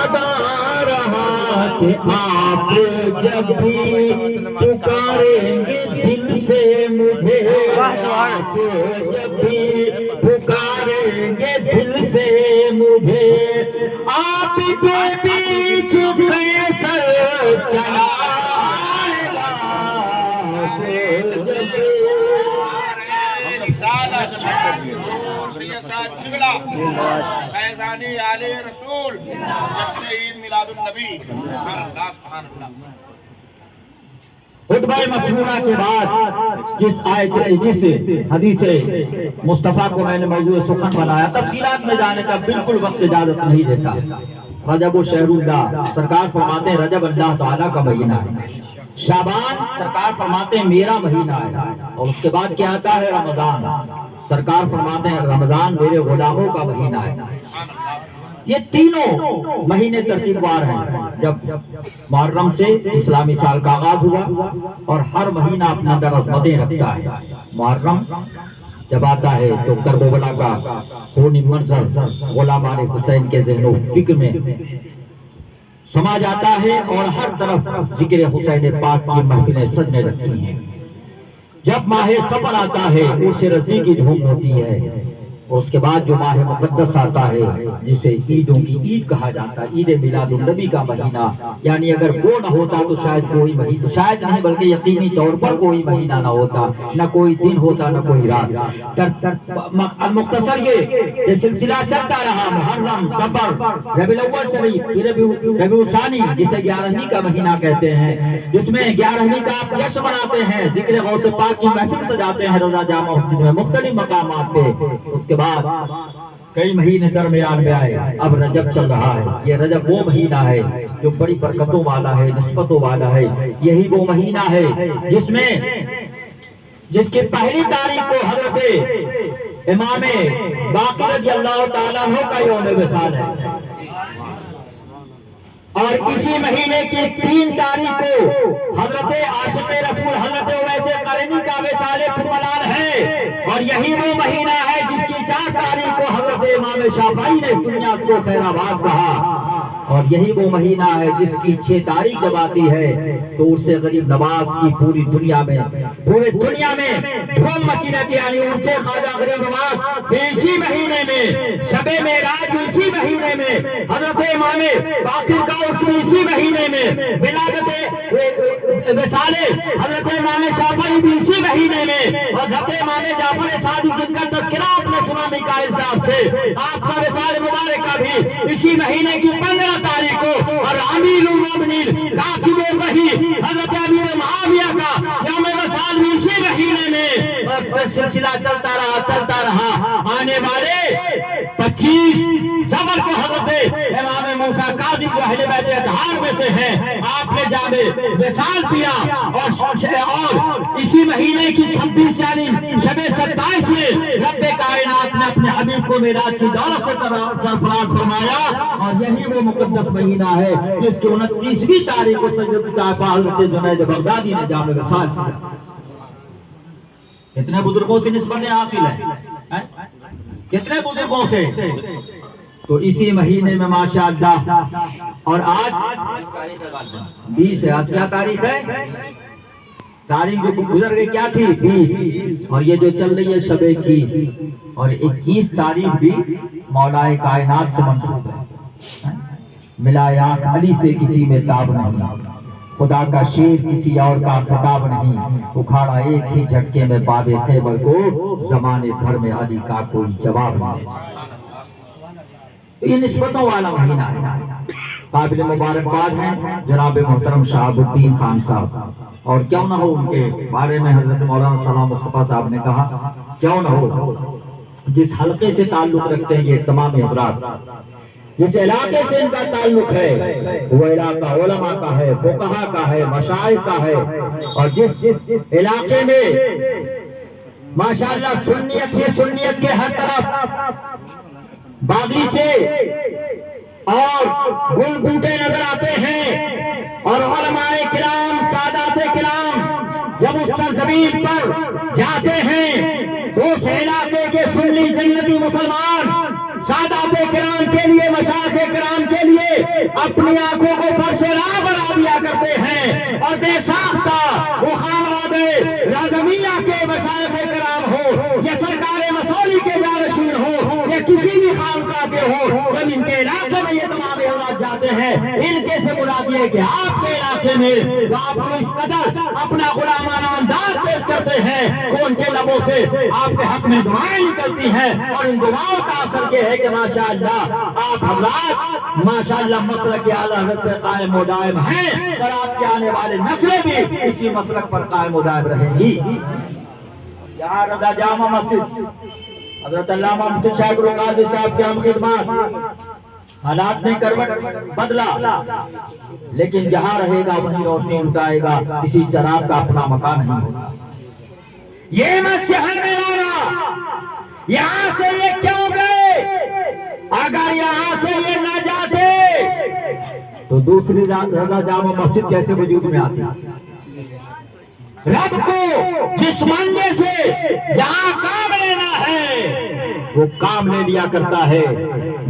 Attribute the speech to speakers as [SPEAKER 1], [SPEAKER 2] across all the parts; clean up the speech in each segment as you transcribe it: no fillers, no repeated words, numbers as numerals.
[SPEAKER 1] وعدہ رہا کہ آپ جب بھی پکاریں گے دل سے مجھے، آپ جب بھی پکاریں گے دل سے مجھے، آپ کے بیچ قیصر چلا آئے گا۔
[SPEAKER 2] فیضانی آل رسول جشن عید میلاد النبی۔
[SPEAKER 1] خطبہ مسموعہ کے بعد جس حدیث مصطفیٰ کو میں نے موضوع سخن بنایا، تفصیلات میں جانے کا بالکل وقت اجازت نہیں دیتا۔ رجب و شہر اللہ، سرکار فرماتے ہیں رجب اللہ تعالیٰ کا مہینہ ہے، شعبان سرکار فرماتے ہیں میرا مہینہ ہے، اور اس کے بعد کیا آتا ہے رمضان، سرکار فرماتے ہیں رمضان میرے غلاموں کا مہینہ ہے۔ یہ تینوں مہینے ترتیب وار ہیں۔ جب محرم سے اسلامی سال کا آغاز ہوا اور ہر مہینہ اپنا اندر عظمتیں رکھتا ہے۔ محرم جب آتا ہے تو کربلا کا خونی منظر غلامان حسین کے ذہن و فکر میں سما جاتا ہے اور ہر طرف ذکر حسین پاک کی محفلیں سجنے لگتی ہیں۔ جب ماہ صفر آتا ہے اس سے رضی کی دھوم ہوتی ہے، اور اس کے بعد جو ماہ مقدس آتا ہے جسے عیدوں کی عید کہا جاتا ہے، عید میلاد النبی کا مہینہ، یعنی اگر وہ نہ ہوتا تو شاید کوئی مہینہ، شاید نہیں بلکہ یقینی طور پر کوئی مہینہ نہ ہوتا، نہ کوئی دن ہوتا نہ کوئی رات۔ مختصر یہ سلسلہ چلتا رہا، محرم، صفر، ربیع الاول شریف، ربیع ثانی جسے 11ویں کا مہینہ کہتے ہیں، جس میں 11ویں کا آپ جشن مناتے ہیں، ذکر غوث پاک کی محفل سجاتے ہیں رضا جامع مسجد میں مختلف مقامات پہ۔ اس کے بعد کئی مہینے درمیان میں آئے، اب رجب چل رہا ہے۔ یہ رجب وہ مہینہ ہے جو بڑی برکتوں والا ہے، نسبتوں والا ہے۔ یہی وہ مہینہ ہے جس کی پہلی تاریخ کو حضرت امام باقر رضی اللہ تعالیٰ عنہ کا یوم وصال ہے، اور اسی مہینے کی 3 تاریخ کو حضرت عاشق رسول حضرت اویس قرنی کا وصال پرملال ہے، اور یہی وہ مہینہ ہے جس کی 4 تاریخ کو حضرت امام شافعی نے دنیا کو خیر آباد کہا، اور یہی وہ مہینہ ہے جس کی 6 تاریخ جب آتی ہے تو اس سے غریب نواز کی پوری دنیا میں دھوم مچی رہتی ہے، یعنی ان سے خواجہ غریب نواز اسی مہینے میں، شب معراج اسی مہینے میں، حضرت امام باقر کا اسی مہینے میں، ولادت وصال حضرت امام شافعی بھی اسی مہینے میں، اور حضرت امام جعفر صادق جن کا تذکرہ آپ نے سنا میکائیل صاحب سے، آپ کا وصال مبارکہ بھی اسی مہینے کی 15 تاریخ کو، اور امیر المومنین کاتب وحی حضرت امیر معاویہ کا یوم وصال بھی اسی مہینے میں، اور سلسلہ چلتا رہا۔ آنے والے 25 صفر کو حضرت امام موسیٰ کاظم جو اہل بیت اطہار میں سے ہیں، آپ نے جامع وصال پیا، اور اسی مہینے کی 26 یعنی شب 27 میں رب کائنات نے اپنے حبیب کو معراج کی دولت سے سرفراز فرمایا، اور یہی وہ مقدس مہینہ ہے جس کی 29ویں تاریخ کو سید طائفہ حضرت جنید بغدادی نے جامع وصال کیا۔ کتنے بزرگوں سے نسبتیں حاصل ہیں، کتنے بزرگوں سے، تو اسی مہینے میں ماشاءاللہ، اور آج 20 ہے، آج کیا تاریخ ہے؟ تاریخ جو گزر گئی کیا تھی؟ 20، اور یہ جو چل رہی ہے شب 21، اور 21 تاریخ بھی مولا کائنات سے منسوب ہے۔ ملا آنکھ علی سے کسی میں تاب نہیں، خدا کا شیر کسی اور کا خطاب نہیں، اکھاڑا ایک ہی جھٹکے میں باب خیبر کو، زمانے بھر میں علی کا کوئی جواب نہیں۔ یہ نسبتوں والا مہینہ ہے۔ قابل مبارکباد ہیں جناب محترم شہاب الدین خان صاحب، اور کیوں نہ ہو ان کے بارے میں حضرت مولانا سلام مصطفیٰ صاحب نے کہا، کیوں نہ ہو جس حلقے سے تعلق رکھتے ہیں یہ تمام حضرات، جس علاقے سے ان کا تعلق ہے وہ علاقہ علماء کا ہے، فقہاء کا ہے، مشائخ کا ہے، اور جس علاقے میں ماشاءاللہ سنیت ہی سنیت کے ہر طرف باغیچے اور گل بوٹے نظر آتے ہیں، اور علماء کرام، سادات کرام جب اس سرزمین پر جاتے ہیں تو اس علاقے کے سنی جنتی مسلمان سادات کرام کے لیے، مشائخ کرام کے لیے اپنی آنکھوں کو فرش راہ بنا دیا کرتے ہیں اور بے ساختہ وہ خانوادے رازمیہ کے مشائخ کرام ہو یا سرکار مسولی کے جانشین ہو یا کسی بھی خانقاہ کے ہو، جب ان کے علاقے میں یہ تمام اولاد جاتے ہیں ان کے سے مراد یہ کہ آپ کے علاقے میں تو آپ کو اس قدر اپنا غلامانہ انداز پیش کرتے ہیں کہ ان کے لبوں سے آپ کے حق میں دعائیں نکلتی ہیں، اور ان دعاؤں کا اثر یہ ہے کہ ماشاءاللہ آپ حضرات ماشاءاللہ مسلک کے اعلیٰ حضرت پہ قائم و دائم ہیں، اور آپ کے آنے والے نسلیں بھی اسی مسلک پر قائم و دائم رہیں گی۔ یہاں رضا جامع مسجد حضرت علامہ مفتی شاہ گل قادری صاحب کی ہم خدمات، حالات نے کروٹ بدلا لیکن جہاں رہے گا وہیں روشنی لٹائے گا، کسی چراغ کا اپنا مکان نہیں ہوگا۔ یہ میں شہر میں لانا، یہاں سے یہ کیوں گئے؟ اگر یہاں سے یہ نہ جاتے تو دوسری رضا جامع مسجد کیسے وجود میں آتی؟ رب کو جس ماننے سے جہاں کام لینا ہے وہ کام لے لیا کرتا ہے۔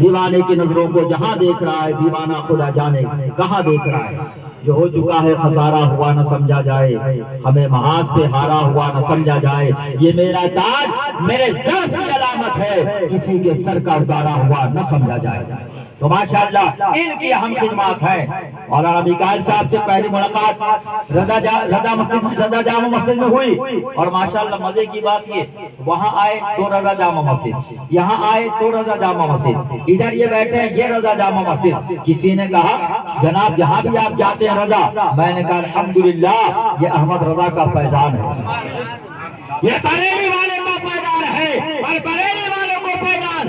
[SPEAKER 1] دیوانے کی نظروں کو جہاں دیکھ رہا ہے دیوانہ خدا جانے کہاں دیکھ رہا ہے۔ جو ہو چکا ہے خسارہ ہوا نہ سمجھا جائے، ہمیں محاذ پہ ہارا ہوا نہ سمجھا جائے، یہ میرا تاج میرے سر کی علامت ہے، کسی کے سر کا اتارا ہوا نہ سمجھا جائے۔ تو ماشاءاللہ ان کی اہم خدمات ہیں۔ مولانا میکائیل صاحب سے پہلی ملاقات رضا جامع مسجد میں ہوئی، اور ماشاءاللہ مزے کی بات یہ وہاں آئے تو رضا جامع مسجد، یہاں آئے تو رضا جامع مسجد، ادھر یہ بیٹھے یہ رضا جامع مسجد۔ کسی نے کہا جناب جہاں بھی آپ جاتے ہیں رضا، میں نے کہا الحمدللہ یہ احمد رضا کا فیضان ہے، یہ بریلی والے کا فیضان ہے، اور بریلی والوں کو فیضان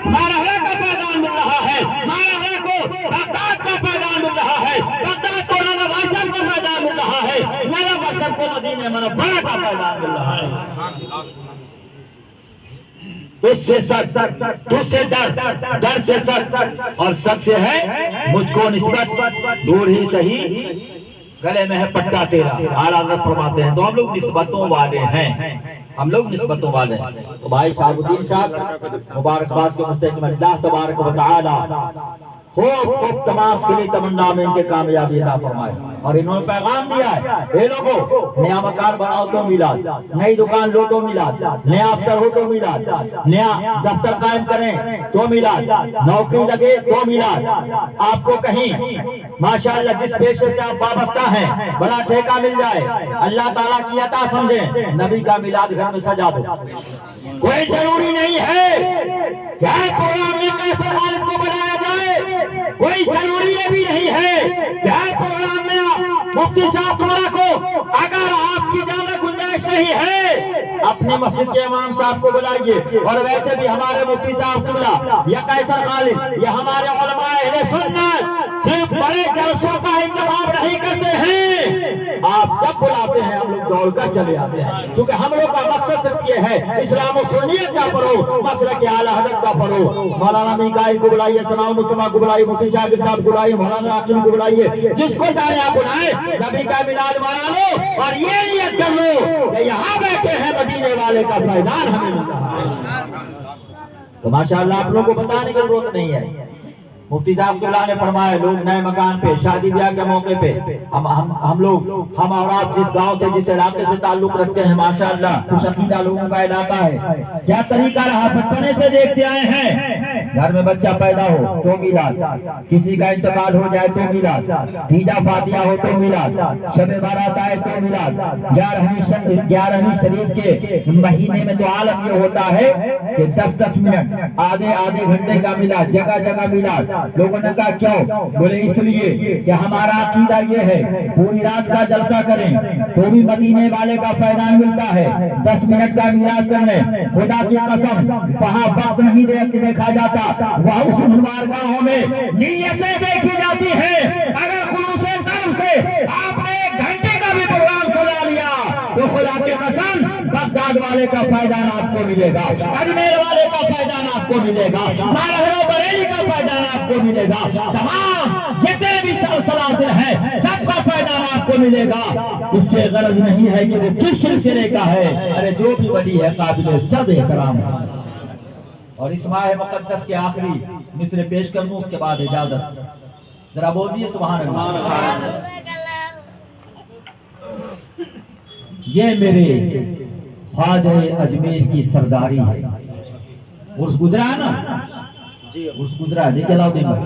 [SPEAKER 1] مارہلا کا فیضان مل رہا ہے، مارہلا کو بغداد کا فیضان مل رہا ہے، بغداد کو نانا واشم کا فیضان مل رہا ہے، نانا واشم کو مدینہ منورہ کا فیضان مل رہا ہے۔ اس سے سر، تجھ سے در سے سر، اور سب سے ہے مجھ کو نسبت، دور ہی سہی گلے میں ہے پٹا تیرا۔ اعلیٰ حضرت فرماتے ہیں تو ہم لوگ نسبتوں والے ہیں، ہم لوگ نسبتوں والے ہیں۔ تو بھائی شہاب الدین صاحب مبارکباد کے مستحق میں اللہ تبارک و تعالی خوب تمام سلی تمنا میں ان کے کامیابی عطا فرمائے، اور انہوں نے پیغام دیا ہے اے لوگوں نیا مکان بناؤ تو میلاد، نئی دکان لو تو میلاد، نیا افسر ہو تو میلاد، نیا دفتر قائم کریں تو میلاد، نوکری لگے تو میلاد، آپ کو کہیں ماشاءاللہ جس پیشے سے آپ وابستہ ہیں بڑا ٹھیکہ مل جائے، اللہ تعالیٰ کی عطا سمجھیں، نبی کا میلاد گھر میں سجا دو۔ کوئی ضروری نہیں ہے کہ ہر پروگرام میں قیصر غالب کو بنایا جائے، کوئی ضروری یہ بھی نہیں ہے کہ ہر پروگرام میں مفتی صاحب تمہارا کو اگر آپ کی زیادہ گنجائش نہیں ہے اپنی مسجد کے امام صاحب کو بلائیے، اور ویسے بھی ہمارے مفتی صاحب تمہارا یا قیصر غالب یا ہمارے علماء اہل سنت صرف بڑے جلسوں کا انتخاب نہیں کرتے ہیں، آپ جب بلاتے ہیں ہم لوگ دوڑ کر چلے آتے ہیں، کیونکہ ہم لوگ کا مقصد صرف یہ ہے اسلام و سنیت کا فروغ، مسلک اعلیٰ حضرت کا فروغ۔ مولانا میکائیل کو بلائیے، ثناء المجتبیٰ کو بلائیے، مفتی شاکر صاحب کو بلائیے، مولانا عاقل کو بلائیے، جس کو چاہے آپ بلائیں، نبی کا میلاد منا لو اور یہ نیت کر لو کہ یہاں بیٹھے ہیں مدینے والے کا فیضان ہمیں مل رہا ہے۔ تو ماشاءاللہ آپ لوگوں کو بتانے کی ضرورت نہیں ہے۔ مفتی صاحب اللہ نے فرمایا لوگ نئے مکان پہ شادی بیاہ کے موقع پہ ہم اور آپ جس گاؤں سے جس علاقے سے تعلق رکھتے ہیں ماشاءاللہ خوش عقیدہ لوگوں کا علاقہ ہے، کیا طریقہ رہا بچپنے سے دیکھتے آئے ہیں، گھر میں بچہ پیدا ہو تو میلاد، کسی کا انتقال ہو جائے تو میلاد، تیجا فاتحہ ہو تو میلاد، شب بارات آئے تو میلاد، 11ویں شریف کے مہینے میں تو عالم یہ ہوتا ہے کہ 10 منٹ آدھے گھنٹے کا میلاد، جگہ جگہ میلاد۔ لوگوں نے کہا کیوں؟ بولے اس لیے کہ ہمارا عقیدہ یہ ہے پوری رات کا جلسہ کریں تو بھی مدینے والے کا فیضان ملتا ہے، 10 منٹ کا میلاد کرنے خدا کی قسم وہاں وقت نہیں دیکھا جاتا، وہاں اس مبارکاہوں میں نیتیں دیکھی جاتی ہیں۔ اگر خلوص قلب سے آپ نے 1 گھنٹے کا بھی پروگرام سجا لیا تو خدا کی قسم بغداد والے کا فیضان آپ کو ملے گا، اجمیر والے کا فیضان آپ کو ملے گا، مارہلا بریلی کا فیضان آپ کو ملے گا، تمام جتنے بھی سلاسل ہیں سب کا فیضان آپ کو ملے گا۔ اس سے غرض نہیں ہے کہ وہ کس سلسلے کا ہے، ارے جو بھی ولی ہے قابل سب احترام ہے۔ اور اس ماہ مقدس کے آخری مصرے پیش کر دوں، اس کے بعد اجازت. ذرا بول دیے سبحان اللہ. یہ میرے خواجہ اجمیر کی سرداری ہے. عرس گزرا ہے نا؟ عرس گزرا ہے. دیکھیں علاؤدین بھائی،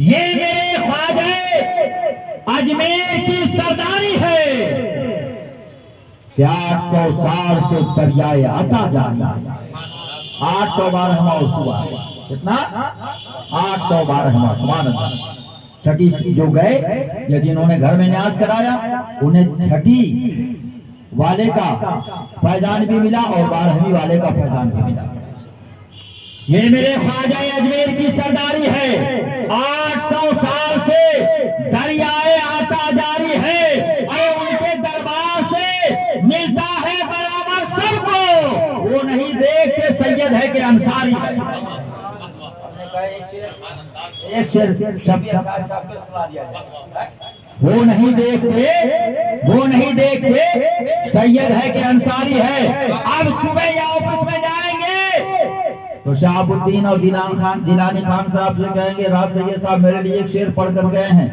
[SPEAKER 1] یہ میرے خواجہ اجمیر کی سرداری ہے کہ 800 سال سے دریائے عطا جاری ہے. 812واں عرس ہوا. کتنا؟ 812واں. سبحان اللہ. چھٹی جو گئے یا جنہوں نے گھر میں نیاز کرایا انہیں چھٹی والے کا فیضان بھی ملا اور 12ویں والے کا فیضان بھی ملا. یہ میرے خواجہ اجمیر کی سرداری ہے. 800 سال سے دریائے آتا جاری ہے اور ان کے دربار سے ملتا ہے برابر سب کو. وہ نہیں دیکھتے سید ہے کہ انصاری ہے. ایک شعر شبیر صاحب کو سنا دیا جائے. وہ نہیں دیکھتے سید ہے کہ انصاری ہے. اب صبح یا آفس میں جائیں گے تو شہاب الدین اور جیلانی خان صاحب سے کہیں گے رات سید صاحب میرے لیے ایک شعر پڑھ کر گئے ہیں.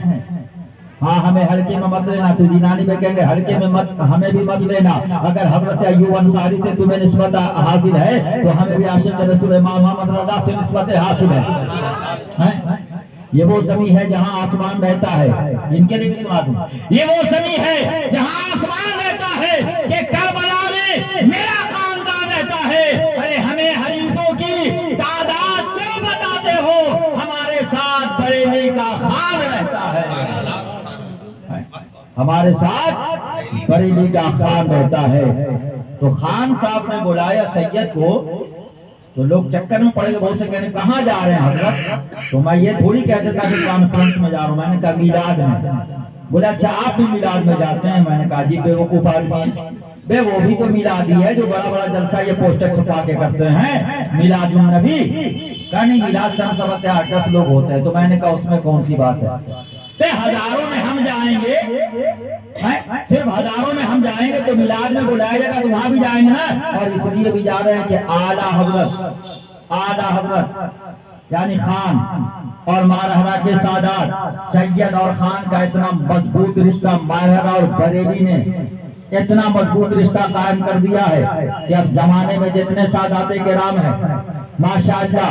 [SPEAKER 1] ہاں ہمیں ہلکے میں مت لینا. تو جیلانی میں کہیں گے ہلکے میں مت ہمیں بھی مت لینا. اگر حضرت ایوب انصاری سے تمہیں نسبت حاصل ہے تو ہمیں بھی عاشق رسول امام محمد رضا سے نسبت حاصل ہے. یہ وہ زمین ہے جہاں آسمان رہتا ہے. ان کے لیے بھی سنا دوں. یہ وہ زمین ہے جہاں آسمان رہتا ہے کہ کربلا میں میرا خاندان رہتا ہے. ارے ہمیں حریفوں کی تعداد کیوں بتاتے ہو؟ ہمارے ساتھ بریلی کا خان رہتا ہے. ہمارے ساتھ بریلی کا خان رہتا ہے. تو خان صاحب نے بلایا سید کو تو لوگ چکر میں پڑے گا. بہت سے کہنے کہاں جا رہے ہیں حضرت؟ تو میں یہ تھوڑی کہہ دیتا کہ کانفرنس میں جا رہا ہوں. میں نے کہا میلاد میں. بولا اچھا آپ بھی میلاد میں جاتے ہیں؟ میں نے کہا جی بے وقوف آدمی ہے. بے وہ بھی تو میلادی ہے جو بڑا بڑا جلسہ یہ پوسٹر چھپا کے کرتے ہیں میلاد النبی. کہا نہیں میلاد سن 7-8-10 لوگ ہوتے ہیں. تو میں نے کہا اس میں کون سی بات ہے؟ ہزاروں میں ہم جائیں گے, صرف ہزاروں میں ہم جائیں گے تو میلاد میں بلائے جائے گا تو وہاں بھی جائیں گے نا. اور اس لیے بھی جا رہے ہیں کہ اعلیٰ حضرت یعنی خان اور مارہرہ کے سادات, سید اور خان کا اتنا مضبوط رشتہ مارہرہ اور بریلی نے اتنا مضبوط رشتہ قائم کر دیا ہے کہ اب زمانے میں جتنے سادات کرام ہیں ماشاءاللہ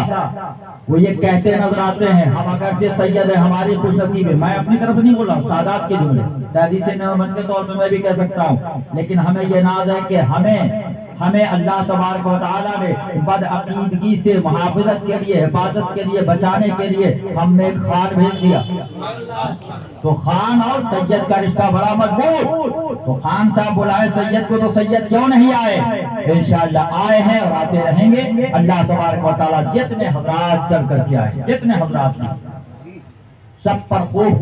[SPEAKER 1] وہ یہ کہتے نظر آتے ہیں ہم اگرچہ سید ہیں ہماری خوش نصیب ہے. میں اپنی طرف نہیں بول رہا ہوں, سادات کے جملے حدیث نعمت کے طور پہ میں بھی کہہ سکتا ہوں. لیکن ہمیں یہ ناز ہے کہ ہمیں اللہ تبارک و تعالیٰ نے بد عقیدگی سے محافظت کے لیے, حفاظت کے لیے, بچانے کے لیے ہم نے ایک خان بھیج دیا. تو خان اور سید کا رشتہ بڑا مضبوط. تو خان صاحب بلائے سید کو تو سید کیوں نہیں آئے؟ انشاءاللہ آئے ہیں اور آتے رہیں گے. اللہ تبارک و تعالیٰ جتنے حضرات چل کر کے آئے, جتنے حضرات ہیں سب پر خوب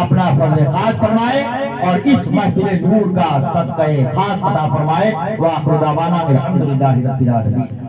[SPEAKER 1] اپنا فضل خاص فرمائے اور اس محفل نور کا صدقہ خاص عطا فرمائے. وآخر دعوانا الحمدللہ رب العالمین.